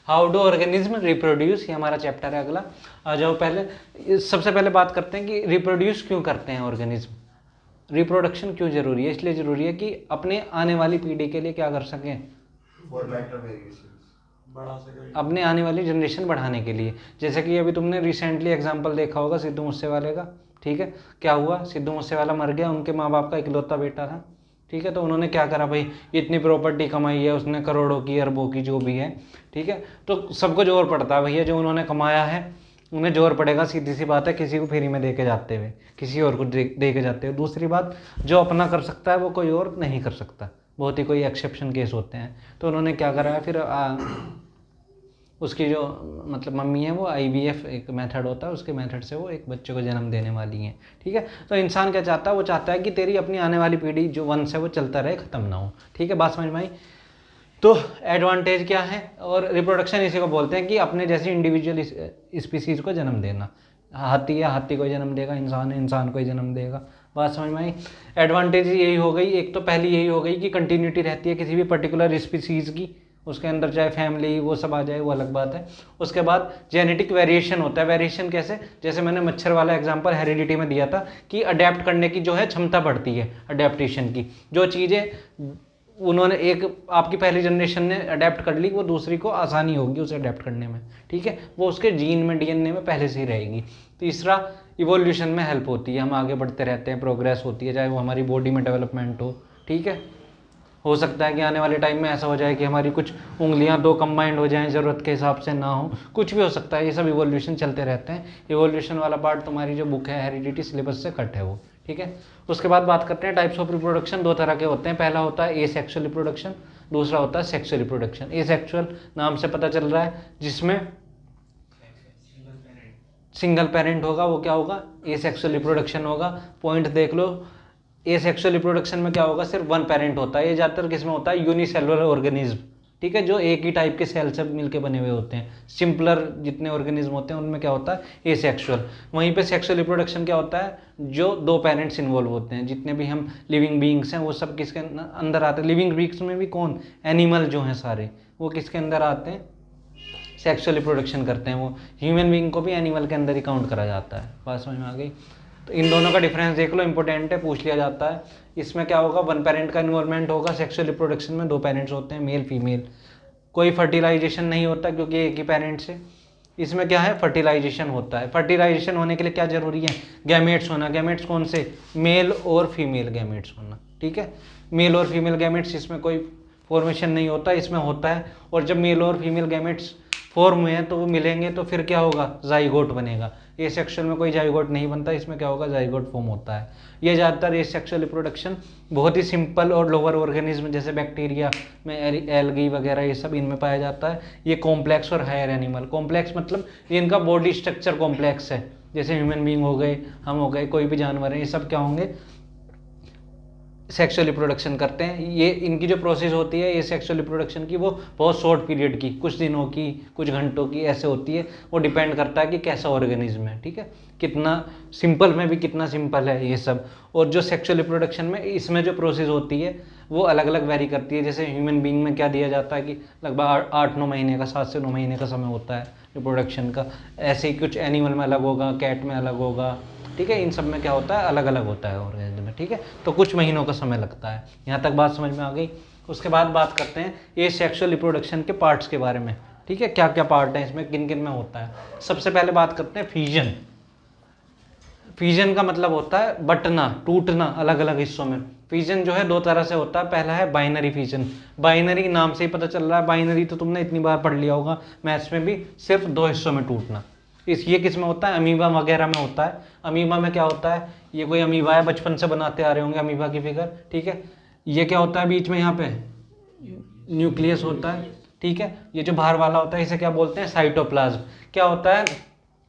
How do organism reproduce, ये हमारा chapter है अगला। आ जाओ पहले, सबसे पहले बात करते हैं कि रिप्रोड्यूस क्यों करते हैं ऑर्गेनिज्म, रिप्रोडक्शन क्यों जरूरी है। इसलिए जरूरी है कि अपने आने वाली पीढ़ी के लिए क्या कर सकें, अपने आने वाली जनरेशन बढ़ाने के लिए। जैसे कि अभी तुमने रिसेंटली एग्जांपल देखा होगा सिद्धू मूसेवाले का, ठीक है। क्या हुआ, सिद्धू मूसेवाला मर गया, उनके माँ बाप का इकलौता बेटा था, ठीक है। तो उन्होंने क्या करा भाई, इतनी प्रॉपर्टी कमाई है उसने, करोड़ों की अरबों की जो भी है, ठीक है। तो सबको जोर पड़ता है भैया, जो उन्होंने कमाया है उन्हें जोर पड़ेगा, सीधी सी बात है, किसी को फ्री में दे के जाते हुए, किसी और को दे के जाते हुए। दूसरी बात, जो अपना कर सकता है वो कोई और नहीं कर सकता, बहुत ही कोई एक्सेप्शन केस होते हैं। तो उन्होंने क्या करा है फिर, उसकी जो मतलब मम्मी है वो IVF एक मेथड होता है, उसके मेथड से वो एक बच्चे को जन्म देने वाली हैं, ठीक है। तो इंसान क्या चाहता है, वो चाहता है कि तेरी अपनी आने वाली पीढ़ी जो वंश है वो चलता रहे, ख़त्म ना हो, ठीक है। बात समझ में आई। तो एडवांटेज क्या है, और रिप्रोडक्शन इसी को बोलते हैं कि अपने जैसी इंडिविजुअल स्पीसीज़ को जन्म देना। हाथी है, हाथी को जन्म देगा, इंसान है, इंसान को ही जन्म देगा। बात समझ में आई। एडवांटेज यही हो गई, एक तो पहली यही हो गई कि कंटिन्यूटी रहती है किसी भी पर्टिकुलर स्पीसीज़ की, उसके अंदर चाहे फैमिली वो सब आ जाए वो अलग बात है। उसके बाद जेनेटिक वेरिएशन होता है। वेरिएशन कैसे, जैसे मैंने मच्छर वाला एग्जांपल हेरिडिटी में दिया था कि अडेप्ट करने की जो है क्षमता बढ़ती है, अडेप्टेशन की जो चीज़ें उन्होंने एक आपकी पहली जनरेशन ने अडेप्ट कर ली, वो दूसरी को आसानी होगी उसे अडेप्ट करने में, ठीक है। वो उसके जीन में, DNA में पहले से ही रहेगी। तीसरा, इवोल्यूशन में हेल्प होती है, हम आगे बढ़ते रहते हैं, प्रोग्रेस होती है, चाहे वो हमारी बॉडी में डेवलपमेंट हो, ठीक है। हो सकता है कि आने वाले टाइम में ऐसा हो जाए कि हमारी कुछ उंगलियां 2 कंबाइंड हो जाएं, ज़रूरत के हिसाब से ना हो, कुछ भी हो सकता है। ये सब इवोल्यूशन चलते रहते हैं। इवोल्यूशन वाला पार्ट तुम्हारी जो बुक है हेरिडिटी सिलेबस से कट है वो, ठीक है। उसके बाद बात करते हैं टाइप्स ऑफ रिप्रोडक्शन। 2 तरह के होते हैं, पहला होता है एसेक्सुअल रिप्रोडक्शन, दूसरा होता है सेक्सुअल रिप्रोडक्शन। एसेक्सुअल नाम से पता चल रहा है, जिसमें सिंगल पेरेंट होगा वो क्या होगा, एसेक्सुअल रिप्रोडक्शन होगा। पॉइंट देख लो, एसेक्सुअल रिप्रोडक्शन में क्या होगा, सिर्फ 1 पेरेंट होता है। ये ज़्यादातर किसमें होता है, यूनिसेलुलर ऑर्गेनिज्म, ठीक है, जो एक ही टाइप के सेल से मिलके बने हुए होते हैं। सिंपलर जितने ऑर्गेनिज्म होते हैं उनमें क्या होता है, एसेक्सुअल। वहीं पे सेक्सुअल रिप्रोडक्शन क्या होता है, जो 2 पेरेंट्स इन्वॉल्व होते हैं। जितने भी हम लिविंग बींग्स हैं वो सब किसके अंदर आते हैं, लिविंग बींग्स में भी कौन, एनिमल जो हैं सारे, वो किसके अंदर आते हैं, सेक्सुअल रिप्रोडक्शन करते हैं। वो ह्यूमन बींग को भी एनिमल के अंदर ही काउंट करा जाता है। बात समझ में आ गई। तो इन दोनों का डिफरेंस देख लो, इंपॉर्टेंट है, पूछ लिया जाता है। इसमें क्या होगा, 1 पेरेंट का इन्वॉल्वमेंट होगा। सेक्सुअल रिप्रोडक्शन में 2 पेरेंट्स होते हैं, मेल फीमेल। कोई फर्टिलाइजेशन नहीं होता क्योंकि एक ही पेरेंट से। इसमें क्या है, फर्टिलाइजेशन होता है। फर्टिलाइजेशन होने के लिए क्या जरूरी है, गैमेट्स होना। गैमेट्स कौन से, मेल और फीमेल गैमेट्स होना, ठीक है। मेल और फीमेल गैमेट्स, इसमें कोई फॉर्मेशन नहीं होता, इसमें होता है। और जब मेल और फीमेल गैमेट्स फॉर्म हुए हैं तो वो मिलेंगे तो फिर क्या होगा, जाइगोट बनेगा। ये सेक्सुअल में कोई जाइगोट नहीं बनता, इसमें क्या होगा, जाइगोट फॉर्म होता है। ये ज़्यादातर ये सेक्सुअल रिप्रोडक्शन बहुत ही सिंपल और लोअर ऑर्गेनिज्म जैसे बैक्टीरिया में, एल्गी वगैरह, ये सब इनमें पाया जाता है। ये कॉम्प्लेक्स और हायर एनिमल। कॉम्प्लेक्स मतलब ये इनका बॉडी स्ट्रक्चर कॉम्प्लेक्स है, जैसे ह्यूमन बींग हो गए, हम हो गए, कोई भी जानवर है, ये सब क्या होंगे, सेक्सुअल रिप्रोडक्शन करते हैं। ये इनकी जो प्रोसेस होती है ये सेक्सुअल रिप्रोडक्शन की, वो बहुत शॉर्ट पीरियड की, कुछ दिनों की, कुछ घंटों की ऐसे होती है। वो डिपेंड करता है कि कैसा ऑर्गेनिज्म है, ठीक है, कितना सिंपल में भी कितना सिंपल है ये सब। और जो सेक्सुअल रिप्रोडक्शन में इसमें जो प्रोसेस होती है वो अलग अलग वेरी करती है। जैसे ह्यूमन बींग में क्या दिया जाता है कि लगभग 8-9 महीने का, 7 से 9 महीने का समय होता है रिप्रोडक्शन का। ऐसे ही कुछ एनिमल में अलग होगा, कैट में अलग होगा, ठीक है। इन सब में क्या होता है, अलग अलग होता है ऑर्गेनिज्म में, ठीक है। तो कुछ महीनों का समय लगता है। यहाँ तक बात समझ में आ गई। उसके बाद बात करते हैं ये सेक्सुअल रिप्रोडक्शन के पार्ट्स के बारे में, ठीक है, क्या क्या पार्ट हैं इसमें, किन किन में होता है। सबसे पहले बात करते हैं फिजन। फिजन का मतलब होता है बंटना, टूटना अलग अलग हिस्सों में। फिजन जो है 2 तरह से होता है। पहला है बाइनरी फिजन। बाइनरी नाम से ही पता चल रहा है, बाइनरी तो तुमने इतनी बार पढ़ लिया होगा मैथ्स में भी, सिर्फ 2 हिस्सों में टूटना। ये किस में होता है, अमीबा वगैरह में होता है। अमीबा में क्या होता है, ये कोई अमीबा है, बचपन से बनाते आ रहे होंगे अमीबा की फिगर, ठीक है। ये क्या होता है, बीच में यहाँ पे न्यूक्लियस होता है, ठीक है। ये जो बाहर वाला होता है इसे क्या बोलते हैं, साइटोप्लाज्म। क्या होता है,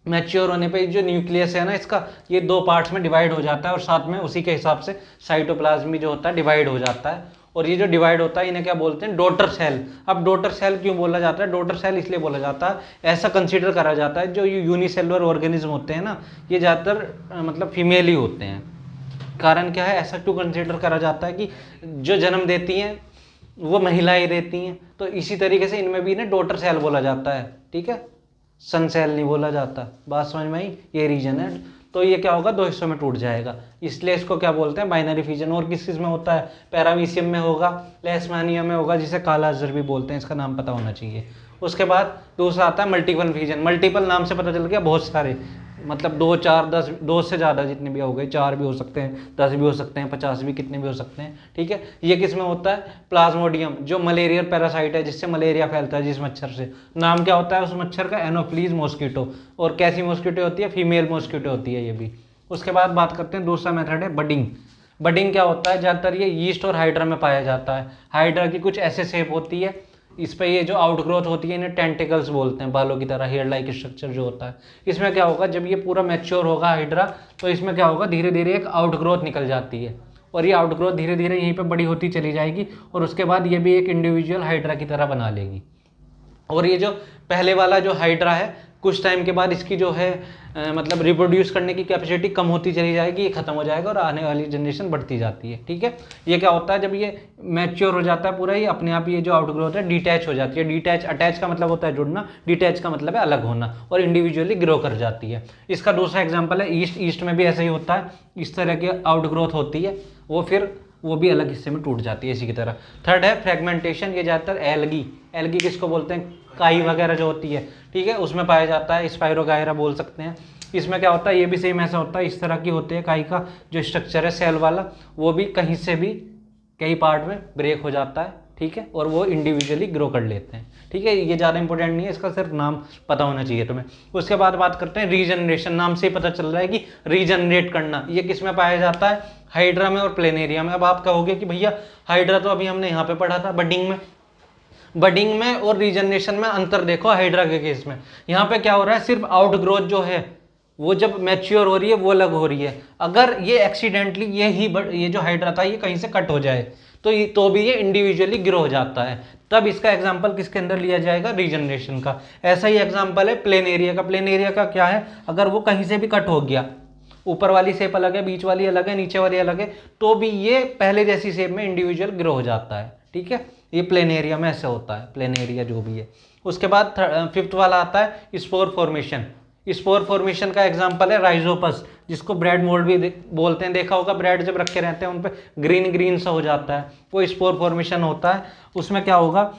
मैच्योर होने पे जो न्यूक्लियस है ना इसका, ये 2 पार्ट्स में डिवाइड हो जाता है, और साथ में उसी के हिसाब से साइटोप्लाज्म भी जो होता है डिवाइड हो जाता है। और ये जो डिवाइड होता है इन्हें क्या बोलते हैं, डॉटर सेल। अब डॉटर सेल क्यों बोला जाता है, डॉटर सेल इसलिए बोला जाता है, ऐसा कंसीडर करा जाता है जो यूनिसेलुलर ऑर्गेनिज्म होते हैं ना, ये ज़्यादातर मतलब फीमेल ही होते हैं। कारण क्या है, ऐसा क्यों कंसीडर करा जाता है कि जो जन्म देती हैं वो महिलाएं रहती हैं। तो इसी तरीके से इनमें भी ना डॉटर सेल बोला जाता है, ठीक है, सन सेल नहीं बोला जाता। बात समझ में आई? ये रीजन है। तो ये क्या होगा, 2 हिस्सों में टूट जाएगा, इसलिए इसको क्या बोलते हैं, बाइनरी फिजन। और किस किस में होता है, पैरामीशियम में होगा, लेशमानिया में होगा, जिसे काला अजहर भी बोलते हैं, इसका नाम पता होना चाहिए। उसके बाद दूसरा आता है मल्टीपल फिजन। मल्टीपल नाम से पता चल गया बहुत सारे, मतलब 2, 4, 10, 2 से ज़्यादा जितने भी हो गए, 4 भी हो सकते हैं, 10 भी हो सकते हैं, 50 भी, कितने भी हो सकते हैं, ठीक है। ये किस में होता है, प्लाज्मोडियम, जो मलेरियल पैरासाइट है, जिससे मलेरिया फैलता है, जिस मच्छर से। नाम क्या होता है उस मच्छर का, एनोफ्लीज मॉस्किटो। और कैसी मॉस्किटो होती है, फीमेल मॉस्किटो होती है ये भी। उसके बाद बात करते हैं, दूसरा मेथड है बडिंग। बडिंग क्या होता है, ज़्यादातर ये यीस्ट और हाइड्रा में पाया जाता है। हाइड्रा की कुछ ऐसे शेप होती है, इस पे ये जो आउटग्रोथ होती है इन्हें टेंटिकल्स बोलते हैं, बालों की तरह, हेयर लाइक स्ट्रक्चर जो होता है। इसमें क्या होगा, जब ये पूरा मैच्योर होगा हाइड्रा, तो इसमें क्या होगा, धीरे धीरे एक आउटग्रोथ निकल जाती है, और ये आउटग्रोथ धीरे धीरे यहीं पे बड़ी होती चली जाएगी, और उसके बाद ये भी एक इंडिविजुअल हाइड्रा की तरह बना लेगी। और ये जो पहले वाला जो हाइड्रा है, कुछ टाइम के बाद इसकी जो है मतलब रिप्रोड्यूस करने की कैपेसिटी कम होती चली जाएगी, ये खत्म हो जाएगा, और आने वाली जनरेशन बढ़ती जाती है, ठीक है। ये क्या होता है, जब ये मैच्योर हो जाता है पूरा, ये अपने आप ये जो आउटग्रोथ है डिटैच हो जाती है। डिटैच, अटैच का मतलब होता है जुड़ना, डिटैच का मतलब है अलग होना, और इंडिविजुअली ग्रो कर जाती है। इसका दूसरा एग्जाम्पल है ईस्ट। ईस्ट में भी ऐसा ही होता है, इस तरह की आउटग्रोथ होती है, वो भी अलग हिस्से में टूट जाती है इसी की तरह। थर्ड है फ्रेगमेंटेशन। ये ज़्यादातर एल्गी, एल्गी किसको बोलते हैं, काई वगैरह जो होती है, ठीक है, उसमें पाया जाता है, स्पाइरोगायरा बोल सकते हैं। इसमें क्या होता है, ये भी सेम ऐसा होता है, इस तरह की होती है काई का जो स्ट्रक्चर है सेल वाला, वो भी कहीं से भी कई पार्ट में ब्रेक हो जाता है, ठीक है, और वो इंडिविजुअली ग्रो कर लेते हैं, ठीक है। ये ज़्यादा इंपॉर्टेंट नहीं है, इसका सिर्फ नाम पता होना चाहिए तुम्हें। उसके बाद बात करते हैं रीजनरेशन। नाम से ही पता चल रहा है कि रीजनरेट करना, ये किस में पाया जाता है, हाइड्रा में और प्लेनेरिया में। अब आप कहोगे कि भैया हाइड्रा तो अभी हमने यहाँ पे पढ़ा था बडिंग में, बडिंग में और रीजनरेशन में अंतर देखो। हाइड्रा के केस में यहाँ पे क्या हो रहा है, सिर्फ आउटग्रोथ जो है वो जब मैच्योर हो रही है वो अलग हो रही है। अगर ये एक्सीडेंटली ये जो हाइड्रा था ये कहीं से कट हो जाए तो भी ये इंडिविजुअली ग्रो हो जाता है, तब इसका एग्जाम्पल किसके अंदर लिया जाएगा, रीजनरेशन का। ऐसा ही एग्जाम्पल है प्लेनेरिया का। प्लेनेरिया का क्या है, अगर वो कहीं से भी कट हो गया, ऊपर वाली शेप अलग है, बीच वाली अलग है, नीचे वाली अलग है, तो भी ये पहले जैसी शेप में इंडिविजुअल ग्रो हो जाता है, ठीक है। ये प्लेनेरिया में ऐसा होता है, प्लेनेरिया जो भी है। उसके बाद फिफ्थ वाला आता है स्पोर फॉर्मेशन। स्पोर फॉर्मेशन का एग्जांपल है राइजोपस, जिसको ब्रेड मोल्ड भी बोलते हैं। देखा होगा ब्रेड जब रखे रहते हैं उन पे ग्रीन ग्रीन सा हो जाता है, वो स्पोर फॉर्मेशन होता है। उसमें क्या होगा,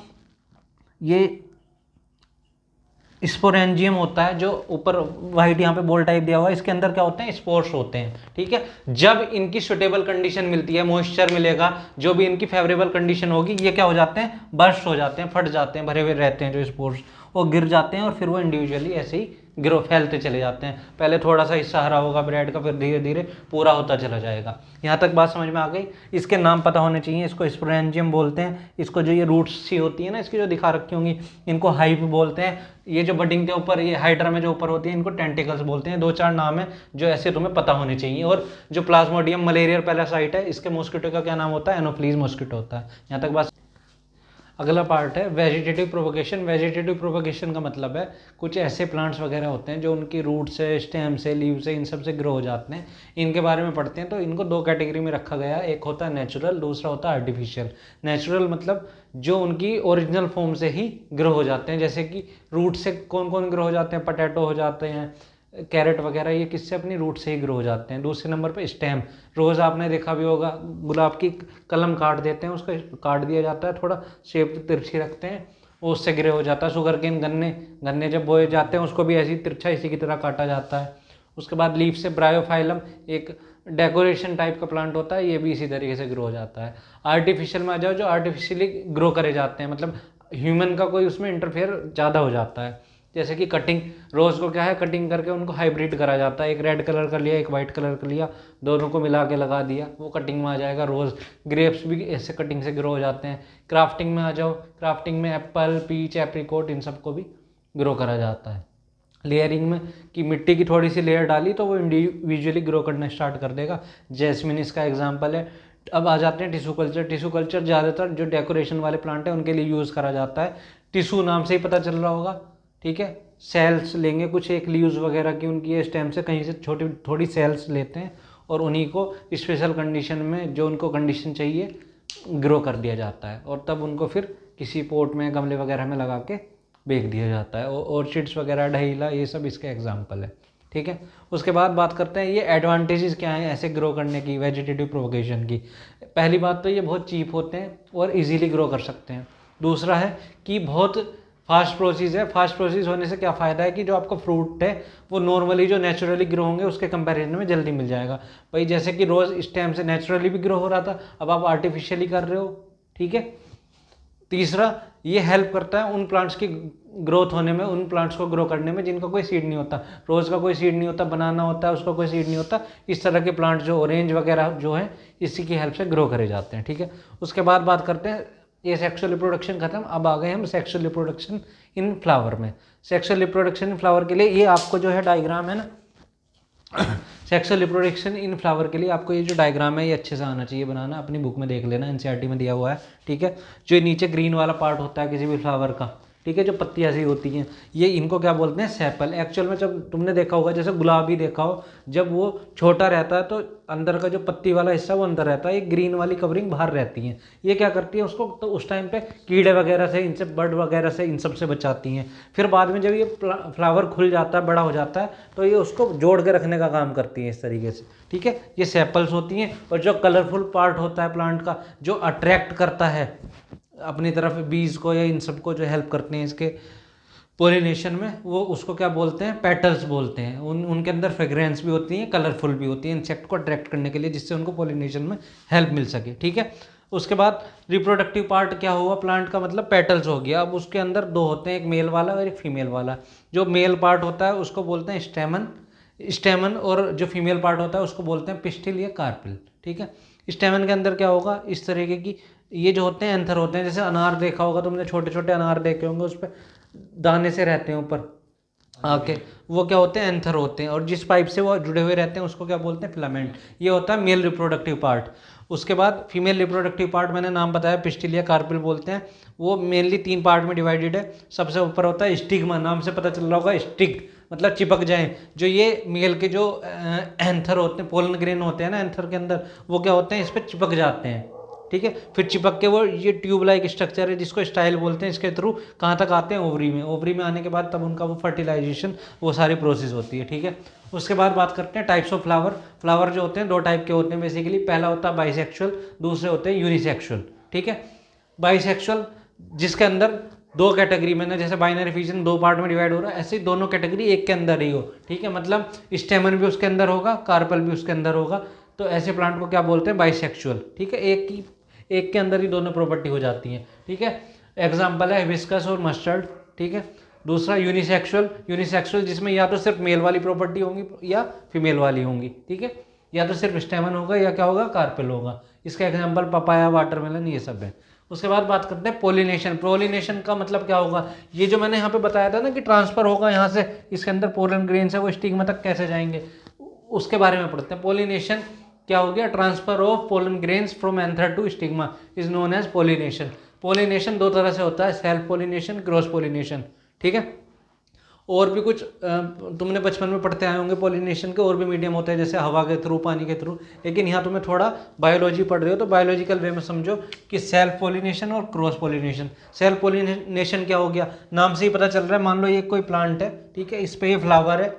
ये स्पोरेंजियम होता है, जो ऊपर वाइट यहाँ पे बॉल टाइप दिया हुआ है, इसके अंदर क्या होते हैं, स्पोर्स होते हैं, ठीक है। जब इनकी सुटेबल कंडीशन मिलती है, मॉइस्चर मिलेगा, जो भी इनकी फेवरेबल कंडीशन होगी, ये क्या हो जाते हैं, बर्स्ट हो जाते हैं, फट जाते हैं, भरे हुए रहते हैं जो स्पोर्स, वो गिर जाते हैं, और फिर वो इंडिविजुअली ऐसे ही ग्रो फैलते चले जाते हैं। पहले थोड़ा सा हिस्सा हरा होगा ब्रेड का, फिर धीरे धीरे पूरा होता चला जाएगा। यहाँ तक बात समझ में आ गई। इसके नाम पता होने चाहिए। इसको स्पोरेंजियम बोलते हैं, इसको जो ये रूट्स सी होती है ना इसकी जो दिखा रखी होंगी, इनको हाइप बोलते हैं। ये जो बडिंग के ऊपर, ये हाइड्रा में जो ऊपर होती है, इनको टेंटिकल्स बोलते हैं। 2-4 नाम है जो ऐसे तुम्हें पता होने चाहिए। और जो प्लाज्मोडियम मलेरियल पैरासाइट है, इसके मॉस्किटो का क्या नाम होता है, एनोफ्लीज मॉस्किटो होता है। यहाँ तक बात। अगला पार्ट है वेजिटेटिव प्रोपगेशन। वेजिटेटिव प्रोपगेशन का मतलब है कुछ ऐसे प्लांट्स वगैरह होते हैं जो उनकी रूट से, स्टेम से, लीव से, इन सब से ग्रो हो जाते हैं। इनके बारे में पढ़ते हैं तो इनको 2 कैटेगरी में रखा गया है, एक होता है नेचुरल, दूसरा होता है आर्टिफिशियल। नेचुरल मतलब जो उनकी ओरिजिनल फॉर्म से ही ग्रो हो जाते हैं, जैसे कि रूट से कौन कौन ग्रो हो जाते हैं, पोटैटो हो जाते हैं, कैरेट वगैरह, ये किससे, अपनी रूट से ही ग्रो हो जाते हैं। दूसरे नंबर पे स्टेम। रोज़ आपने देखा भी होगा, गुलाब की कलम काट देते हैं, उसका काट दिया जाता है, थोड़ा शेप तिरछी रखते हैं, वो उससे ग्रे हो जाता है। शुगर केन, गन्ने जब बोए जाते हैं उसको भी ऐसी तिरछा इसी की तरह काटा जाता है। उसके बाद लीफ से ब्रायोफाइलम, एक डेकोरेशन टाइप का प्लांट होता है, ये भी इसी तरीके से ग्रो हो जाता है। आर्टिफिशियल में आ जाओ, जो आर्टिफिशियली ग्रो करे जाते हैं, मतलब ह्यूमन का कोई उसमें इंटरफेयर ज़्यादा हो जाता है। जैसे कि कटिंग, रोज़ को क्या है, कटिंग करके उनको हाइब्रिड करा जाता है। एक रेड कलर का लिया, एक वाइट कलर का लिया, दोनों को मिला के लगा दिया, वो कटिंग में आ जाएगा रोज़। ग्रेप्स भी ऐसे कटिंग से ग्रो हो जाते हैं। क्राफ्टिंग में आ जाओ, क्राफ्टिंग में एप्पल, पीच, एप्रिकॉट, इन सबको भी ग्रो करा जाता है। लेयरिंग में कि मिट्टी की थोड़ी सी लेयर डाली तो वो इंडिविजुअली ग्रो करना स्टार्ट कर देगा। जैस्मिन इसका एग्जाम्पल है। अब आ जाते हैं टिश्यू कल्चर। टिश्यू कल्चर ज़्यादातर जो डेकोरेशन वाले प्लांट हैं उनके लिए यूज़ करा जाता है। टिश्यू नाम से ही पता चल रहा होगा, ठीक है। सेल्स लेंगे कुछ, एक लीव्स वगैरह की, उनकी स्टेम से कहीं से छोटी थोड़ी सेल्स लेते हैं और उन्हीं को स्पेशल कंडीशन में, जो उनको कंडीशन चाहिए ग्रो कर दिया जाता है और तब उनको फिर किसी पोट में गमले वगैरह में लगा के बेच दिया जाता है। ऑर्चिड्स वगैरह, डहेलिया, ये सब इसके एग्जाम्पल है। ठीक है, उसके बाद बात करते हैं ये एडवांटेजेस क्या हैं ऐसे ग्रो करने की, वेजिटेटिव प्रोपगेशन की। पहली बात तो ये बहुत चीप होते हैं और इजीली ग्रो कर सकते हैं। दूसरा है कि बहुत फास्ट प्रोसेस है। फास्ट प्रोसेस होने से क्या फ़ायदा है कि जो आपका फ्रूट है वो नॉर्मली जो नेचुरली ग्रो होंगे उसके कंपैरिजन में जल्दी मिल जाएगा। भाई जैसे कि रोज़ इस टाइम से नेचुरली भी ग्रो हो रहा था, अब आप आर्टिफिशियली कर रहे हो। ठीक है, तीसरा ये हेल्प करता है उन प्लांट्स की ग्रोथ होने में, उन प्लांट्स को ग्रो करने में जिनका कोई सीड नहीं होता। रोज़ का कोई सीड नहीं होता, बनाना होता है उसका कोई सीड नहीं होता। इस तरह के प्लांट्स जो ऑरेंज वगैरह जो है इसी की हेल्प से ग्रो करे जाते हैं। ठीक है, उसके बाद बात करते हैं, ये सेक्सुअल रिप्रोडक्शन खत्म, अब आ गए हम सेक्सुअल रिप्रोडक्शन इन फ्लावर में। सेक्सुअल रिप्रोडक्शन इन फ्लावर के लिए ये आपको जो है डायग्राम है ना, सेक्सुअल रिप्रोडक्शन इन फ्लावर के लिए आपको ये जो डायग्राम है ये अच्छे से आना चाहिए बनाना, अपनी बुक में देख लेना, एनसीईआरटी में दिया हुआ है। ठीक है, जो नीचे ग्रीन वाला पार्ट होता है किसी भी फ्लावर का, ठीक है, जो पत्तियाँ सी होती हैं, ये इनको क्या बोलते हैं, सेपल। एक्चुअल में जब तुमने देखा होगा, जैसे गुलाब ही देखा हो, जब वो छोटा रहता है तो अंदर का जो पत्ती वाला हिस्सा वो अंदर रहता है, ये ग्रीन वाली कवरिंग बाहर रहती है। ये क्या करती है उसको, तो उस टाइम पे कीड़े वगैरह से, इनसे बर्ड वगैरह से, इन सब से बचाती हैं। फिर बाद में जब ये फ्लावर खुल जाता है, बड़ा हो जाता है, तो ये उसको जोड़ के रखने का काम करती है इस तरीके से। ठीक है, ये सेपल्स होती हैं। और जो कलरफुल पार्ट होता है प्लांट का, जो अट्रैक्ट करता है अपनी तरफ बीज को या इन सबको, जो हेल्प करते हैं इसके पोलिनेशन में, वो उसको क्या बोलते हैं, पेटल्स बोलते हैं। उनके अंदर फ्रेग्रेंस भी होती है, कलरफुल भी होती है, इंसेक्ट को अट्रैक्ट करने के लिए, जिससे उनको पोलिनेशन में हेल्प मिल सके। ठीक है, उसके बाद रिप्रोडक्टिव पार्ट क्या हुआ प्लांट का, मतलब पेटल्स हो गया। अब उसके अंदर दो होते हैं, एक मेल वाला और एक फीमेल वाला। जो मेल पार्ट होता है उसको बोलते हैं स्टेमन, और जो फीमेल पार्ट होता है उसको बोलते हैं पिस्टिल या कार्पिल। ठीक है, स्टेमन के अंदर क्या होगा, इस तरीके की ये जो होते हैं एंथर होते हैं। जैसे अनार देखा होगा तुमने, छोटे छोटे अनार देखे होंगे, उस पर दाने से रहते हैं ऊपर आके, वो क्या होते हैं, एंथर होते हैं। और जिस पाइप से वो जुड़े हुए रहते हैं उसको क्या बोलते हैं, फिलामेंट। ये होता है मेल रिप्रोडक्टिव पार्ट। उसके बाद फीमेल रिप्रोडक्टिव पार्ट, मैंने नाम बताया, पिस्टिल या कार्पिल बोलते हैं। वो मेनली 3 पार्ट में डिवाइडेड है। सबसे ऊपर होता है स्टिग्मा, नाम से पता चल रहा होगा, स्टिक मतलब चिपक जाए। जो ये मेल के जो एंथर होते हैं, पोलन ग्रेन होते हैं ना एंथर के अंदर, वो क्या होते हैं, इस पर चिपक जाते हैं। ठीक है, फिर चिपक के वो ये ट्यूब लाइक स्ट्रक्चर है जिसको स्टाइल बोलते हैं, इसके थ्रू कहाँ तक आते हैं, ओवरी में। ओवरी में आने के बाद तब उनका वो फर्टिलाइजेशन, वो सारी प्रोसेस होती है। ठीक है, उसके बाद बात करते हैं टाइप्स ऑफ फ्लावर। फ्लावर जो होते हैं 2 टाइप के होते हैं बेसिकली। पहला होता है बाइसेक्सुअल, दूसरे होते हैं यूनिसेक्सुअल। ठीक है, बाइसेक्सुअल जिसके अंदर 2 कैटेगरी में ना, जैसे बाइनरी फिजन 2 पार्ट में डिवाइड हो रहा है, ऐसे ही दोनों कैटेगरी एक के अंदर ही हो। ठीक है, मतलब स्टेमन भी उसके अंदर होगा, कार्पल भी उसके अंदर होगा। तो ऐसे प्लांट को क्या बोलते हैं, बाइसेक्सुअल। ठीक है, एक के अंदर ही दोनों प्रॉपर्टी हो जाती हैं। ठीक है, एग्जाम्पल है हिबिस्कस और मस्टर्ड। ठीक है, दूसरा यूनिसेक्सुअल जिसमें या तो सिर्फ मेल वाली प्रॉपर्टी होंगी या फीमेल वाली होंगी। ठीक है, या तो सिर्फ स्टेमन होगा या क्या होगा, कार्पेल होगा। इसका एग्जाम्पल पपाया, वाटरमेलन, ये सब है। उसके बाद बात करते हैं पोलिनेशन। पोलिनेशन का मतलब क्या होगा, ये जो मैंने यहाँ पे बताया था ना कि ट्रांसफर होगा यहाँ से, इसके अंदर पोलन ग्रेन्स है वो स्टिग्मा तक कैसे जाएंगे, उसके बारे में पढ़ते हैं। पोलिनेशन क्या हो गया, transfer of pollen grains from anther to stigma is known as pollination. Pollination 2 तरह से होता है, सेल्फ पोलिनेशन, क्रॉस पोलिनेशन। ठीक है, और भी कुछ तुमने बचपन में पढ़ते आए होंगे पोलिनेशन के और भी मीडियम होते हैं, जैसे हवा के थ्रू, पानी के थ्रू। लेकिन यहाँ तुम्हें थोड़ा बायोलॉजी पढ़ रहे हो तो बायोलॉजिकल वे में समझो कि सेल्फ पोलिनेशन और क्रॉस पोलिनेशन। सेल्फ पोलिनेशन क्या हो गया, नाम से ही पता चल रहा है। मान लो ये कोई प्लांट है, ठीक है, इस पर ये फ्लावर है,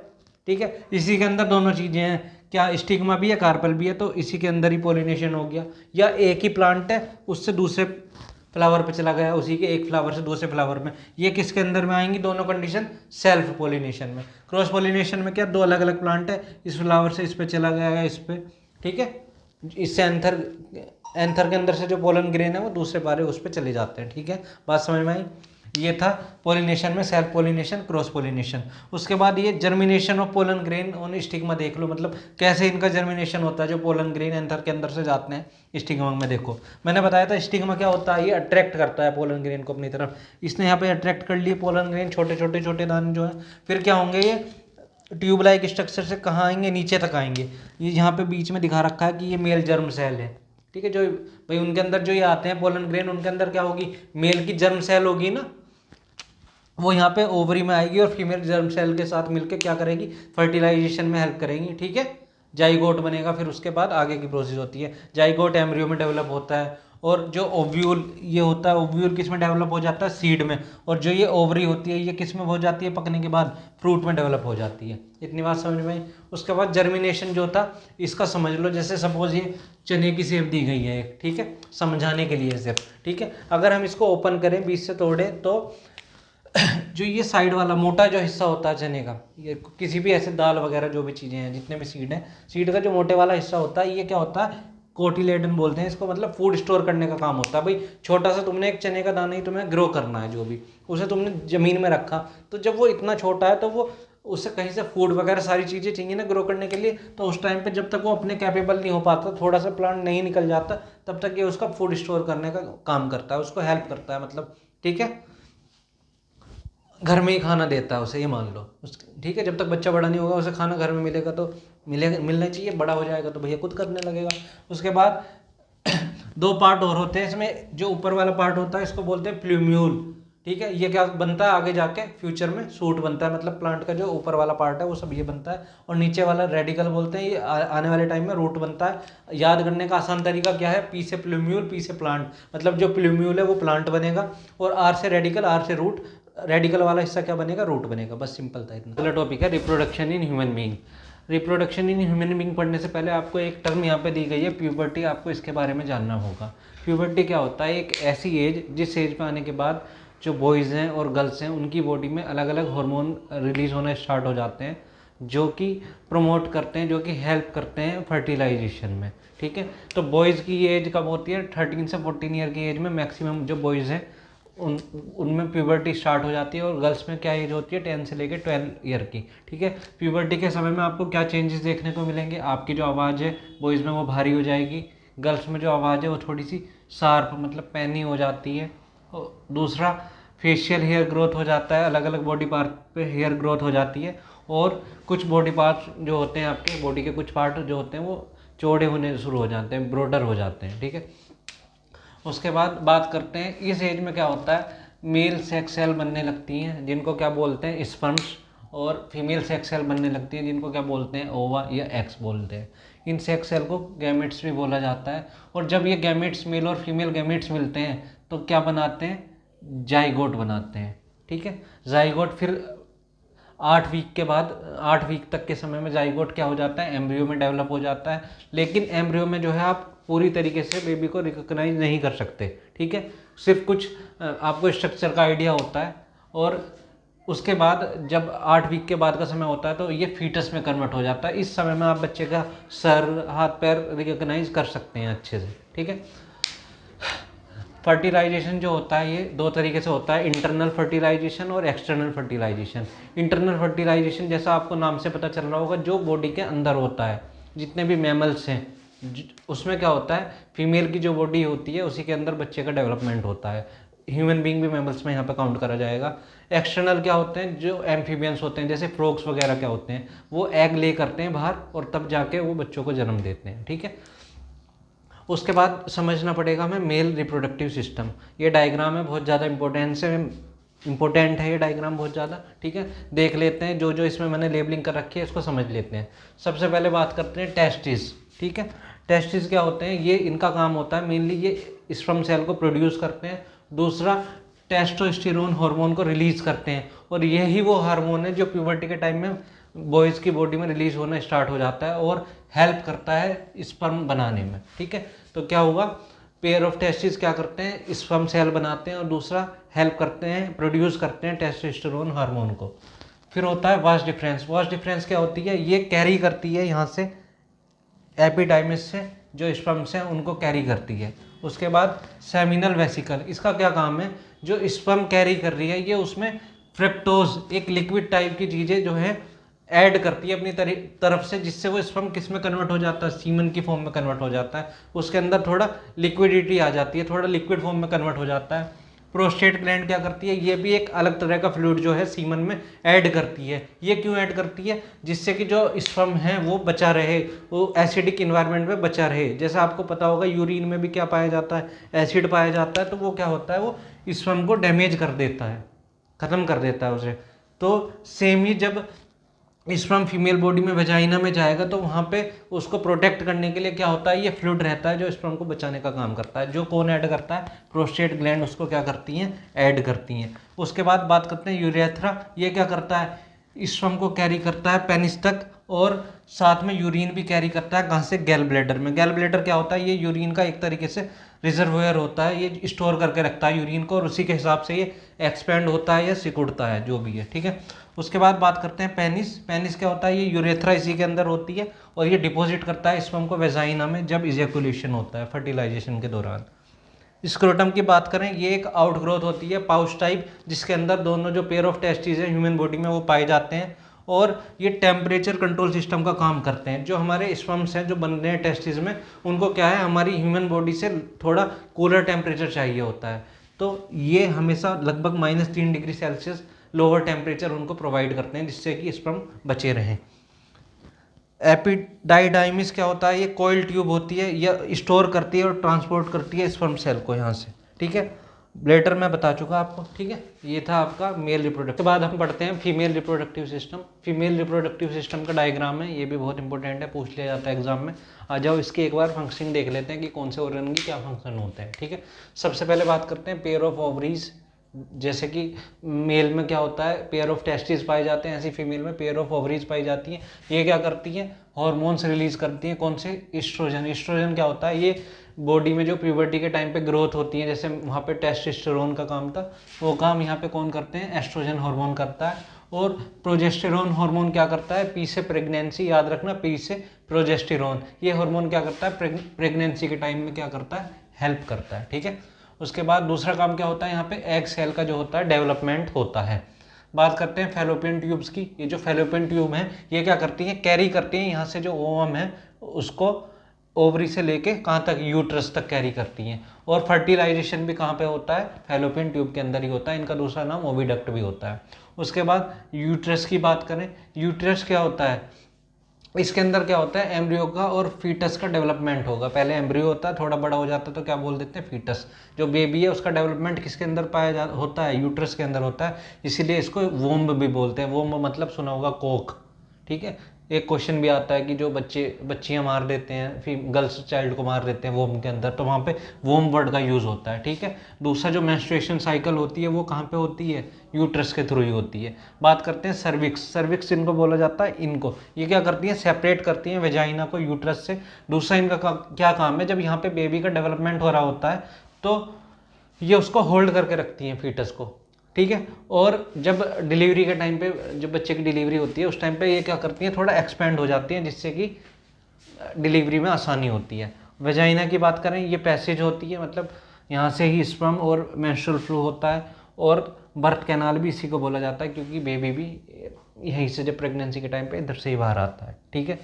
ठीक है, इसी के अंदर दोनों चीज़ें हैं, क्या स्टिग्मा भी है, कार्पल भी है, तो इसी के अंदर ही पोलिनेशन हो गया। या एक ही प्लांट है, उससे दूसरे फ्लावर पे चला गया, उसी के एक फ्लावर से दूसरे फ्लावर में, ये किसके अंदर में आएंगी दोनों कंडीशन, सेल्फ पोलिनेशन में। क्रॉस पोलिनेशन में क्या, 2 अलग अलग प्लांट है, इस फ्लावर से इस पे चला गया है, इस पे, ठीक है, इससे एंथर के अंदर से जो पोलन ग्रेन है वो दूसरे पारे उस पर चले जाते हैं। ठीक है, बात समझ में आई। ये था पोलिनेशन में सेल्फ पोलिनेशन, क्रॉस पोलिनेशन। उसके बाद ये germination of pollen grain on stigma देख लो, मतलब कैसे इनका जर्मिनेशन होता है, जो पोलन ग्रेन एंथर के अंदर से जाते हैं स्टिग्मा में। देखो मैंने बताया था स्टिग्मा क्या होता है, ये अट्रैक्ट करता है पोलन ग्रेन को अपनी तरफ। इसने यहाँ पे अट्रैक्ट कर लिए पोलन ग्रेन, छोटे छोटे दाने जो है, फिर क्या होंगे, ये ट्यूब लाइक स्ट्रक्चर से कहाँ आएंगे, नीचे तक आएंगे। ये यहाँ पे बीच में दिखा रखा है कि ये मेल जर्म सेल है। ठीक है, जो भाई उनके अंदर जो ये आते हैं पोलन ग्रेन, उनके अंदर क्या होगी, मेल की जर्म सेल होगी ना, वो यहाँ पे ओवरी में आएगी और फीमेल जर्म सेल के साथ मिलकर क्या करेगी, फर्टिलाइजेशन में हेल्प करेंगी। ठीक है, जाइगोट बनेगा, फिर उसके बाद आगे की प्रोसेस होती है। जाइगोट एम्ब्रियो में डेवलप होता है और जो ओव्यूल ये होता है, ओव्यूल किस में डेवलप हो जाता है, सीड में। और जो ये ओवरी होती है ये किस में हो जाती है, पकने के बाद फ्रूट में डेवलप हो जाती है। इतनी बात समझ में आई। उसके बाद जर्मिनेशन जो होता इसका समझ लो, जैसे सपोज ये चने की सेब दी गई है एक, ठीक है, समझाने के लिए सिर्फ, ठीक है। अगर हम इसको ओपन करें, बीच से तोड़े, तो जो ये साइड वाला मोटा जो हिस्सा होता है चने का, ये किसी भी ऐसे दाल वगैरह जो भी चीज़ें हैं, जितने भी सीड हैं, सीड का जो मोटे वाला हिस्सा होता है ये क्या होता है, कोटिलेडन बोलते हैं इसको, मतलब फूड स्टोर करने का काम होता है। भाई छोटा सा तुमने एक चने का दाना ही तुम्हें ग्रो करना है, जो भी उसे तुमने ज़मीन में रखा, तो जब वो इतना छोटा है तो वो उससे कहीं से फूड वगैरह सारी चीज़ें चाहिए ना ग्रो करने के लिए, तो उस टाइम पे जब तक वो अपने कैपेबल नहीं हो पाता, थोड़ा सा प्लांट नहीं निकल जाता, तब तक ये उसका फूड स्टोर करने का काम करता है, उसको हेल्प करता है, मतलब ठीक है, घर में ही खाना देता है उसे, ये मान लो उस, ठीक है। जब तक बच्चा बड़ा नहीं होगा उसे खाना घर में मिलेगा तो मिलना चाहिए, बड़ा हो जाएगा तो भैया खुद करने लगेगा। उसके बाद दो पार्ट और होते हैं इसमें, जो ऊपर वाला पार्ट होता है इसको बोलते हैं प्लूम्यूल, ठीक है। ये क्या बनता है आगे जाके फ्यूचर में, सूट बनता है, मतलब प्लांट का जो ऊपर वाला पार्ट है वो सब ये बनता है। और नीचे वाला रेडिकल बोलते हैं, ये आने वाले टाइम में रूट बनता है। याद करने का आसान तरीका क्या है, पी से प्लूम्यूल, पी से प्लांट, मतलब जो प्लूम्यूल है वो प्लांट बनेगा, और आर से रेडिकल, आर से रूट, रेडिकल वाला हिस्सा क्या बनेगा, रूट बनेगा। बस सिंपल था इतना। अगला टॉपिक है reproduction in human being. Reproduction in human being पढ़ने से पहले आपको एक टर्म यहाँ पे दी गई है, प्यूबर्टी, आपको इसके बारे में जानना होगा। प्यूबर्टी क्या होता है, एक ऐसी एज जिस एज पे आने के बाद जो बॉयज़ हैं और गर्ल्स हैं उनकी बॉडी में अलग अलग हार्मोन रिलीज़ होना स्टार्ट हो जाते हैं, जो कि प्रमोट करते हैं, जो कि हेल्प करते हैं फर्टिलाइजेशन में, ठीक है। तो बॉयज़ की एज कब होती है, 13 से 14 ईयर की एज में मैक्सिमम जो बॉयज़ हैं उनमें प्यूबर्टी स्टार्ट हो जाती है। और गर्ल्स में क्या एज होती है, 10 से लेकर 12 ईयर की, ठीक है। प्यूबर्टी के समय में आपको क्या चेंजेस देखने को मिलेंगे, आपकी जो आवाज़ है बॉयज़ में वो भारी हो जाएगी, गर्ल्स में जो आवाज़ है वो थोड़ी सी शार्प, मतलब पैनी हो जाती है। और दूसरा, फेशियल हेयर ग्रोथ हो जाता है, अलग अलग बॉडी पार्ट पे हेयर ग्रोथ हो जाती है। और कुछ बॉडी पार्ट्स जो होते हैं, आपके बॉडी के कुछ पार्ट जो होते हैं वो चौड़े होने शुरू हो जाते हैं, ब्रॉडर हो जाते हैं, ठीक है। उसके बाद बात करते हैं इस एज में क्या होता है, मेल सेक्स सेल बनने लगती हैं जिनको क्या बोलते हैं, स्पर्म्स, और फीमेल सेक्स सेल बनने लगती हैं जिनको क्या बोलते हैं, ओवा या एक्स बोलते हैं। इन सेक्स सेल को गैमेट्स भी बोला जाता है। और जब ये गैमेट्स, मेल और फीमेल गैमेट्स मिलते हैं तो क्या बनाते हैं, जाइगोट बनाते हैं, ठीक है। जाइगोट फिर 8 वीक के बाद, 8 वीक तक के समय में जाइगोट क्या हो जाता है, एम्ब्रियो में डेवलप हो जाता है। लेकिन एम्ब्रियो में जो है आप पूरी तरीके से बेबी को रिकॉग्नाइज नहीं कर सकते, ठीक है, सिर्फ कुछ आपको स्ट्रक्चर का आइडिया होता है। और उसके बाद जब 8 वीक के बाद का समय होता है तो ये फीटस में कन्वर्ट हो जाता है। इस समय में आप बच्चे का सर, हाथ पैर रिकॉग्नाइज कर सकते हैं अच्छे से, ठीक है। फर्टिलाइजेशन जो होता है ये दो तरीके से होता है, इंटरनल फर्टिलाइजेशन और एक्सटर्नल फर्टिलाइजेशन। इंटरनल फर्टिलाइजेशन जैसा आपको नाम से पता चल रहा होगा, जो बॉडी के अंदर होता है, जितने भी मैमल्स हैं उसमें क्या होता है, फीमेल की जो बॉडी होती है उसी के अंदर बच्चे का डेवलपमेंट होता है। ह्यूमन बीइंग भी मैमल्स में यहाँ पे काउंट करा जाएगा। एक्सटर्नल क्या होते हैं, जो एम्फीबियंस होते हैं, जैसे फ्रॉग्स वगैरह क्या होते हैं, वो एग ले करते हैं बाहर और तब जाके वो बच्चों को जन्म देते हैं, ठीक है। उसके बाद समझना पड़ेगा हमें मेल रिप्रोडक्टिव सिस्टम। ये डायग्राम है, बहुत ज़्यादा इंपॉर्टेंट है ये डायग्राम, बहुत ज़्यादा, ठीक है। देख लेते हैं, जो जो इसमें मैंने लेबलिंग कर रखी है इसको समझ लेते हैं। सबसे पहले बात करते हैं टेस्टिस, ठीक है। टेस्टिस क्या होते हैं, ये इनका काम होता है मेनली, ये स्पर्म सेल को प्रोड्यूस करते हैं। दूसरा, टेस्टोस्टेरोन हार्मोन को रिलीज़ करते हैं, और यही वो हार्मोन है जो प्यूबर्टी के टाइम में बॉयज़ की बॉडी में रिलीज होना स्टार्ट हो जाता है और हेल्प करता है स्पर्म बनाने में, ठीक है। तो क्या होगा, पेयर ऑफ टेस्टिस क्या करते हैं, स्पर्म सेल बनाते हैं, और दूसरा हेल्प करते हैं, प्रोड्यूस करते हैं टेस्टोस्टेरोन हार्मोन को। फिर होता है वास डिफरेंस। वास डिफरेंस क्या होती है, ये कैरी करती है यहाँ से एपिडाइमिस से, जो स्पर्म्स हैं उनको कैरी करती है। उसके बाद सेमिनल वेसिकल, इसका क्या काम है, जो स्पर्म कैरी कर रही है ये उसमें फ्रेक्टोज, एक लिक्विड टाइप की चीज़ें जो है ऐड करती है अपनी तरफ से, जिससे वो स्पर्म किस में कन्वर्ट हो जाता है, सीमन की फॉर्म में कन्वर्ट हो जाता है। उसके अंदर थोड़ा लिक्विडिटी आ जाती है, थोड़ा लिक्विड फॉर्म में कन्वर्ट हो जाता है। प्रोस्टेट ग्लैंड क्या करती है, ये भी एक अलग तरह का फ्लूइड जो है सीमन में ऐड करती है। ये क्यों ऐड करती है, जिससे कि जो स्पर्म है वो बचा रहे, वो एसिडिक इन्वायरमेंट में बचा रहे। जैसा आपको पता होगा यूरिन में भी क्या पाया जाता है, एसिड पाया जाता है, तो वो क्या होता है, वो स्पर्म को डैमेज कर देता है, ख़त्म कर देता है उसे। तो सेम ही जब स्पर्म फीमेल बॉडी में वेजाइना में जाएगा तो वहाँ पे उसको प्रोटेक्ट करने के लिए क्या होता है, ये फ्लूइड रहता है जो स्पर्म को बचाने का काम करता है। जो कौन ऐड करता है, प्रोस्टेट ग्लैंड उसको क्या करती हैं, ऐड करती हैं। उसके बाद बात करते हैं यूरेथ्रा। ये क्या करता है, स्पर्म को कैरी करता है पेनिस तक, और साथ में यूरिन भी कैरी करता है। कहाँ से, गैल ब्लैडर में। गैल ब्लैडर क्या होता है, ये यूरिन का एक तरीके से रिजर्वोयर होता है, ये स्टोर करके रखता है यूरिन को, और उसी के हिसाब से ये एक्सपेंड होता है या सिकुड़ता है, जो भी है, ठीक है। उसके बाद बात करते हैं पेनिस। पेनिस क्या होता है, ये यूरेथ्रा इसी के अंदर होती है, और ये डिपॉजिट करता है स्पर्म को वेजाइना में जब इजैकुलेशन होता है, फर्टिलाइजेशन के दौरान। स्क्रोटम की बात करें, ये एक आउटग्रोथ होती है पाउच टाइप, जिसके अंदर दोनों जो पेयर ऑफ टेस्टिस हैं ह्यूमन बॉडी में वो पाए जाते हैं, और ये टेम्परेचर कंट्रोल सिस्टम का काम करते हैं। जो हमारे स्पर्म्स हैं जो बन रहे हैं टेस्टिस में, उनको क्या है, हमारी ह्यूमन बॉडी से थोड़ा कूलर टेम्परेचर चाहिए होता है, तो ये हमेशा लगभग -3 डिग्री सेल्सियस लोअर टेम्परेचर उनको प्रोवाइड करते हैं, जिससे कि स्पर्म बचे रहें। एपिडाइडाइमिस क्या होता है, ये कॉइल ट्यूब होती है, यह स्टोर करती है और ट्रांसपोर्ट करती है स्पर्म सेल को यहाँ से, ठीक है। ब्लैडर मैं बता चुका आपको, ठीक है। ये था आपका मेल रिप्रोडक्टिव। के बाद हम पढ़ते हैं female reproductive system. Female reproductive system का डायग्राम है, ये भी बहुत इंपॉर्टेंट है, पूछ लिया जाता है एग्जाम में। आ जाओ इसकी एक बार फंक्शनिंग देख लेते हैं कि कौन से ऑर्गन की क्या फंक्शन होते हैं, ठीक है। सबसे पहले बात करते हैं पेयर ऑफ ओवरीज। जैसे कि मेल में क्या होता है, पेयर ऑफ टेस्टिस पाए जाते हैं, ऐसी फीमेल में पेयर ऑफ ओवरीज पाई जाती हैं। ये क्या करती हैं, हार्मोन्स रिलीज करती हैं। कौन से, एस्ट्रोजन। एस्ट्रोजन क्या होता है, ये बॉडी में जो प्यूबर्टी के टाइम पे ग्रोथ होती है, जैसे वहाँ पे टेस्टोस्टेरोन का काम था, वो काम यहाँ पे कौन करते हैं, एस्ट्रोजन हार्मोन करता है। और प्रोजेस्टेरोन हार्मोन क्या करता है, पी से प्रेगनेंसी, याद रखना, पी से प्रोजेस्टेरोन, ये हार्मोन क्या करता है, प्रेगनेंसी के टाइम में क्या करता है, हेल्प करता है, ठीक है। उसके बाद दूसरा काम क्या होता है, यहाँ पे एग सेल का जो होता है डेवलपमेंट होता है। बात करते हैं फैलोपियन ट्यूब्स की। ये जो फैलोपियन ट्यूब है, ये क्या करती हैं, कैरी करती हैं यहाँ से जो ओवम है उसको ओवरी से लेके कहाँ तक, यूट्रस तक कैरी करती हैं। और फर्टिलाइजेशन भी कहाँ पे होता है, फैलोपियन ट्यूब के अंदर ही होता है। इनका दूसरा नाम ओविडक्ट भी होता है। उसके बाद यूट्रस की बात करें, यूट्रस क्या होता है, इसके अंदर क्या होता है, एम्ब्रियो का और फीटस का डेवलपमेंट होगा। पहले एम्ब्रियो होता है, थोड़ा बड़ा हो जाता है तो क्या बोल देते हैं, फीटस। जो बेबी है उसका डेवलपमेंट किसके अंदर होता है, यूट्रस के अंदर होता है, इसीलिए इसको वोम्ब भी बोलते हैं। वोम्ब मतलब सुना होगा कोक, ठीक है। एक क्वेश्चन भी आता है कि जो बच्चियां मार देते हैं, फिर गर्ल्स चाइल्ड को मार देते हैं वोम के अंदर, तो वहाँ पे वोम वर्ड का यूज़ होता है, ठीक है। दूसरा जो मेंस्ट्रुएशन साइकिल होती है वो कहाँ पे होती है, यूट्रस के थ्रू ही होती है। बात करते हैं सर्विक्स। सर्विक्स इनको बोला जाता है, इनको, ये क्या करती हैं, सेपरेट करती हैं वेजाइना को यूट्रस से। दूसरा इनका क्या काम है, जब यहाँ पे बेबी का डेवलपमेंट हो रहा होता है तो ये उसको होल्ड करके रखती हैं फीटस को, ठीक है। और जब डिलीवरी के टाइम पे, जब बच्चे की डिलीवरी होती है उस टाइम पे ये क्या करती हैं, थोड़ा एक्सपेंड हो जाती हैं, जिससे कि डिलीवरी में आसानी होती है। वेजाइना की बात करें, ये पैसेज होती है, मतलब यहाँ से ही स्पर्म और मेंस्ट्रुअल फ्लो होता है। और बर्थ कैनाल भी इसी को बोला जाता है, क्योंकि बेबी भी यहीं से जब प्रेगनेंसी के टाइम पे इधर से ही बाहर आता है, ठीक है।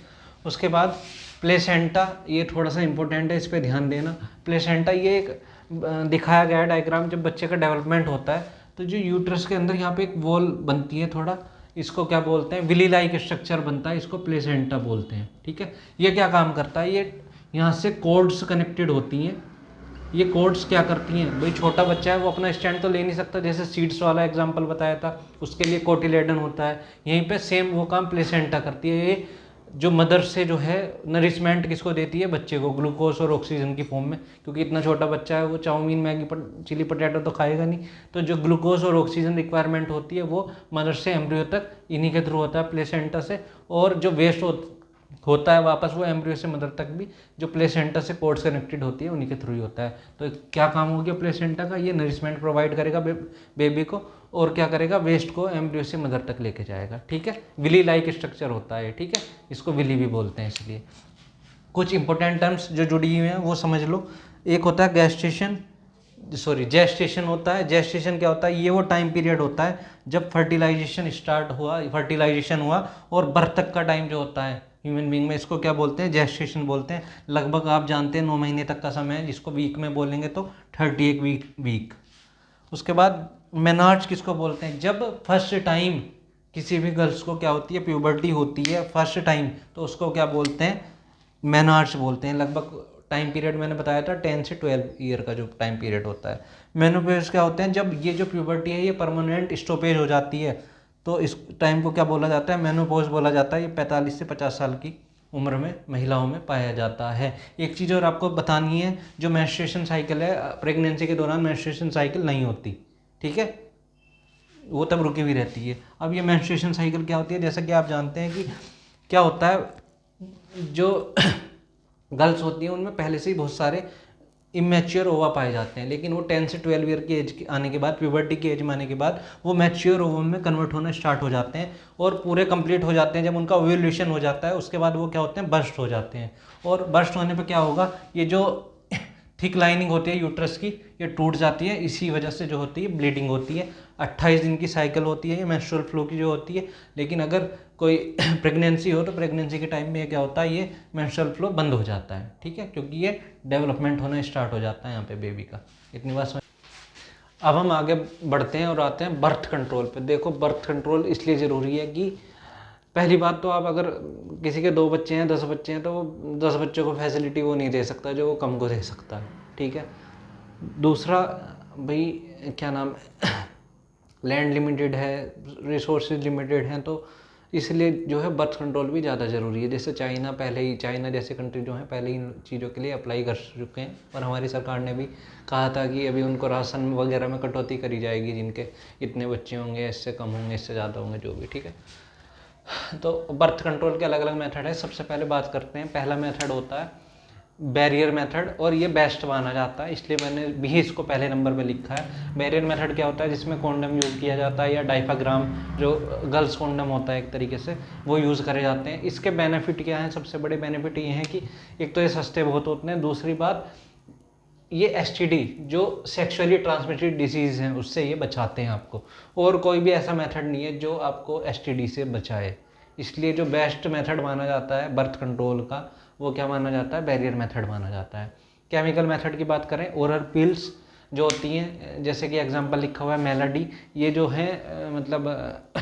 उसके बाद प्लेसेंटा, ये थोड़ा सा इंपॉर्टेंट है, इस पर ध्यान देना। प्लेसेंटा ये एक दिखाया गया है डायग्राम, जब बच्चे का डेवलपमेंट होता है तो जो यूट्रस के अंदर यहाँ पे एक वॉल बनती है थोड़ा, इसको क्या बोलते हैं, विली लाइक स्ट्रक्चर बनता है, इसको प्लेसेंटा बोलते हैं, ठीक है। ये क्या काम करता है, ये यहाँ से कॉर्ड्स कनेक्टेड होती हैं। ये कॉर्ड्स क्या करती हैं, भाई छोटा बच्चा है वो अपना स्टैंड तो ले नहीं सकता, जैसे सीड्स वाला एग्जांपल बताया था, उसके लिए कोटिलेडन होता है। यहीं पे सेम वो काम प्लेसेंटा करती है। ये जो मदर से जो है नरिशमेंट किसको देती है, बच्चे को, ग्लूकोज और ऑक्सीजन की फॉर्म में, क्योंकि इतना छोटा बच्चा है वो चाउमीन मैगी चिली पोटैटो तो खाएगा नहीं, तो जो ग्लूकोज और ऑक्सीजन रिक्वायरमेंट होती है वो मदर से एम्ब्रियो तक इन्हीं के थ्रू होता है, प्लेसेंटा से। और जो वेस्ट होता है वापस वो एम्ब्रियो से मदर तक भी जो प्लेसेंटा से कॉर्ड्स कनेक्टेड होती है उन्हीं के थ्रू ही होता है। तो क्या काम हो गया प्लेसेंटा का, ये नरिशमेंट प्रोवाइड करेगा बेबी को, और क्या करेगा, वेस्ट को एम्ब्रियो से मदर तक लेके जाएगा, ठीक है। विली लाइक स्ट्रक्चर होता है, ठीक है, इसको विली भी बोलते हैं। इसलिए कुछ इंपॉर्टेंट टर्म्स जो जुड़ी हुई हैं वो समझ लो। एक होता है जेस्टेशन होता है। जेस्टेशन क्या होता है, ये वो टाइम पीरियड होता है जब फर्टिलाइजेशन हुआ और बर्थ तक का टाइम जो होता है ह्यूमन बींग में, इसको क्या बोलते हैं, जेस्टेशन बोलते हैं। लगभग आप जानते हैं 9 महीने तक का समय है, जिसको वीक में बोलेंगे तो 38 वीक। उसके बाद मेनार्च किसको बोलते हैं, जब फर्स्ट टाइम किसी भी गर्ल्स को क्या होती है, प्यूबर्टी होती है फर्स्ट टाइम, तो उसको क्या बोलते हैं, मेनार्च बोलते हैं। लगभग टाइम पीरियड मैंने बताया था 10 से 12 ईयर का जो टाइम पीरियड होता है। मेनोपॉज क्या होते हैं, जब ये जो प्यूबर्टी है ये परमानेंट स्टॉपेज हो जाती है, तो इस टाइम को क्या बोला जाता है, मेनोपॉज बोला जाता है। ये 45 से 50 साल की उम्र में महिलाओं में पाया जाता है। एक चीज़ और आपको बतानी है, जो मेंस्ट्रुएशन साइकिल है, प्रेगनेंसी के दौरान मेंस्ट्रुएशन साइकिल नहीं होती, ठीक है, वो तब रुकी हुई रहती है। अब ये मेंस्ट्रुएशन साइकिल क्या होती है, जैसा कि आप जानते हैं कि क्या होता है, जो गर्ल्स होती हैं उनमें पहले से ही बहुत सारे इमेच्योर ओवा पाए जाते हैं, लेकिन वो 10 से 12 ईयर की एज आने के बाद, प्यूबर्टी की एज में आने के बाद वो मैच्योर ओवा में कन्वर्ट होना स्टार्ट हो जाते हैं और पूरे कंप्लीट हो जाते हैं। जब उनका ओव्यूलेशन हो जाता है उसके बाद वो क्या होते हैं, बर्स्ट हो जाते हैं। और बर्स्ट होने पे क्या होगा, ये जो थिक लाइनिंग होती है यूट्रस की, ये टूट जाती है। इसी वजह से जो होती है ब्लीडिंग होती है। 28 दिन की साइकिल होती है ये मेंस्ट्रुअल फ्लो की जो होती है। लेकिन अगर कोई प्रेगनेंसी हो तो प्रेगनेंसी के टाइम में ये क्या होता है, ये मेंस्ट्रुअल फ्लो बंद हो जाता है, ठीक है, क्योंकि ये डेवलपमेंट होना स्टार्ट हो जाता है यहाँ पे बेबी का। इतनी बात समझ। अब हम आगे बढ़ते हैं और आते हैं बर्थ कंट्रोल पे। देखो, बर्थ कंट्रोल इसलिए ज़रूरी है कि पहली बात तो आप अगर किसी के 2 बच्चे हैं, 10 बच्चे हैं, तो वो 10 बच्चों को फैसिलिटी वो नहीं दे सकता जो वो कम को दे सकता है, ठीक है। दूसरा भाई क्या नाम है, लैंड लिमिटेड है, रिसोर्सेज लिमिटेड हैं, तो इसलिए जो है बर्थ कंट्रोल भी ज़्यादा ज़रूरी है। जैसे चाइना जैसे कंट्री जो है पहले इन चीज़ों के लिए अप्लाई कर चुके हैं, और हमारी सरकार ने भी कहा था कि अभी उनको राशन वगैरह में कटौती करी जाएगी, जिनके इतने बच्चे होंगे, इससे कम होंगे, इससे ज़्यादा होंगे, जो भी, ठीक है। तो बर्थ कंट्रोल के अलग अलग मेथड है। सबसे पहले बात करते हैं, पहला मेथड होता है बैरियर मेथड, और ये बेस्ट माना जाता है, इसलिए मैंने भी इसको पहले नंबर पे लिखा है। बैरियर मेथड क्या होता है, जिसमें कॉन्डम यूज़ किया जाता है, या डायफ्राग्राम जो गर्ल्स कॉन्डम होता है एक तरीके से, वो यूज़ करे जाते हैं। इसके बेनिफिट क्या हैं, सबसे बड़े बेनिफिट ये हैं कि एक तो ये सस्ते बहुत होते हैं, दूसरी बात ये एसटीडी जो सेक्सुअली ट्रांसमिटेड डिसीज़ हैं उससे ये बचाते हैं आपको, और कोई भी ऐसा मेथड नहीं है जो आपको एसटीडी से बचाए। इसलिए जो बेस्ट मेथड माना जाता है बर्थ कंट्रोल का, वो क्या माना जाता है, बैरियर मेथड माना जाता है। केमिकल मेथड की बात करें, ओरल पिल्स जो होती हैं, जैसे कि एग्जांपल लिखा हुआ है मेलाडी, ये जो है मतलब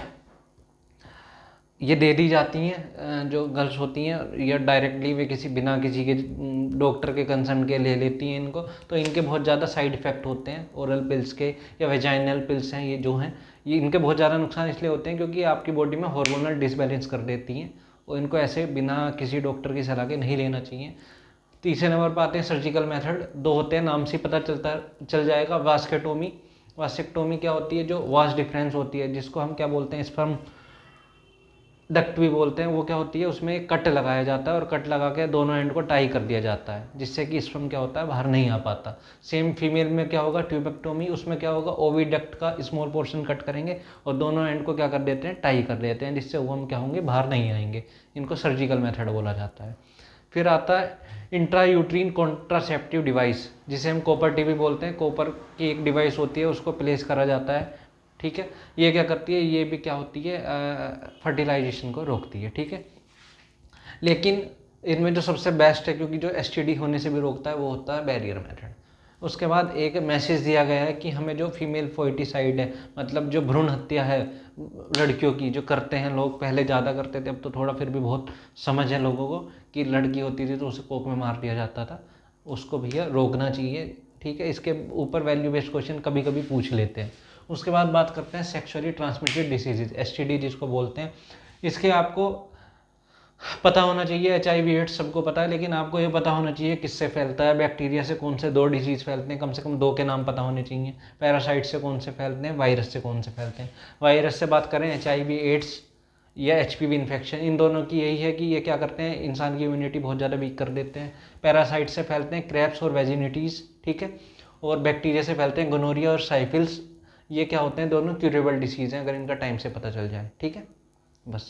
ये दे दी जाती हैं जो गर्ल्स होती हैं, या डायरेक्टली वे बिना किसी के डॉक्टर के कंसर्न के ले लेती हैं इनको, तो इनके बहुत ज़्यादा साइड इफ़ेक्ट होते हैं ओरल पिल्स के, या वेजाइनल पिल्स हैं ये जो हैं, ये इनके बहुत ज़्यादा नुकसान इसलिए होते हैं क्योंकि आपकी बॉडी में हार्मोनल डिसबैलेंस कर देती हैं, और इनको ऐसे बिना किसी डॉक्टर की सलाह के नहीं लेना चाहिए। तीसरे नंबर पर आते हैं सर्जिकल मेथड। 2 होते हैं, नाम से पता चल जाएगा। वास्केक्टोमी क्या होती है, जो वास डिफरेंस होती है, जिसको हम क्या बोलते हैं, स्पर्म डक्ट भी बोलते हैं। वो क्या होती है, उसमें एक कट लगाया जाता है, और कट लगा के दोनों एंड को टाई कर दिया जाता है, जिससे कि स्पर्म क्या होता है, बाहर नहीं आ पाता। सेम फीमेल में क्या होगा, ट्यूबेक्टोमी, उसमें क्या होगा, ओविडक्ट का स्मॉल पोर्शन कट करेंगे और दोनों एंड को क्या कर देते हैं, टाई कर देते हैं, जिससे वो हम क्या होंगे, बाहर नहीं आएंगे। इनको सर्जिकल मेथड बोला जाता है। फिर आता है इंट्रायूट्रीन कॉन्ट्रासेप्टिव डिवाइस, जिसे हम कॉपर टीवी बोलते हैं। कॉपर की एक डिवाइस होती है, उसको प्लेस करा जाता है, ठीक है। ये क्या करती है, ये भी क्या होती है, फर्टिलाइजेशन को रोकती है, ठीक है। लेकिन इनमें जो सबसे बेस्ट है, क्योंकि जो एसटीडी होने से भी रोकता है, वो होता है बैरियर मेथड। उसके बाद एक मैसेज दिया गया है कि हमें जो फीमेल फोइटिसाइड है, मतलब जो भ्रूण हत्या है लड़कियों की, जो करते हैं लोग, पहले ज़्यादा करते थे, अब तो थोड़ा फिर भी बहुत समझ है लोगों को कि लड़की होती थी तो उसे कोक में मार दिया जाता था, उसको भैया रोकना चाहिए, ठीक है। इसके ऊपर वैल्यू बेस्ड क्वेश्चन कभी कभी पूछ लेते हैं। उसके बाद बात करते हैं सेक्सुअली ट्रांसमिटेड डिसीजेज, एसटीडी जिसको बोलते हैं। इसके आपको पता होना चाहिए, HIV एड्स सबको पता है, लेकिन आपको ये पता होना चाहिए किससे फैलता है, बैक्टीरिया से कौन से 2 डिजीज़ फैलते हैं, कम से कम 2 के नाम पता होने चाहिए। पैरासाइट से कौन से फैलते हैं, वायरस से कौन से फैलते हैं। वायरस से बात करें, HIV एड्स या HPV इन्फेक्शन, इन दोनों की यही है कि ये क्या करते हैं, इंसान की इम्यूनिटी बहुत ज़्यादा वीक कर देते हैं। पैरासाइट से फैलते हैं क्रैप्स और वेजिनिटीज़, ठीक है। और बैक्टीरिया से फैलते हैं गोनोरिया और साइफिल्स। ये क्या होते हैं, दोनों क्यूरेबल डिसीज़ हैं अगर इनका टाइम से पता चल जाए, ठीक है। बस।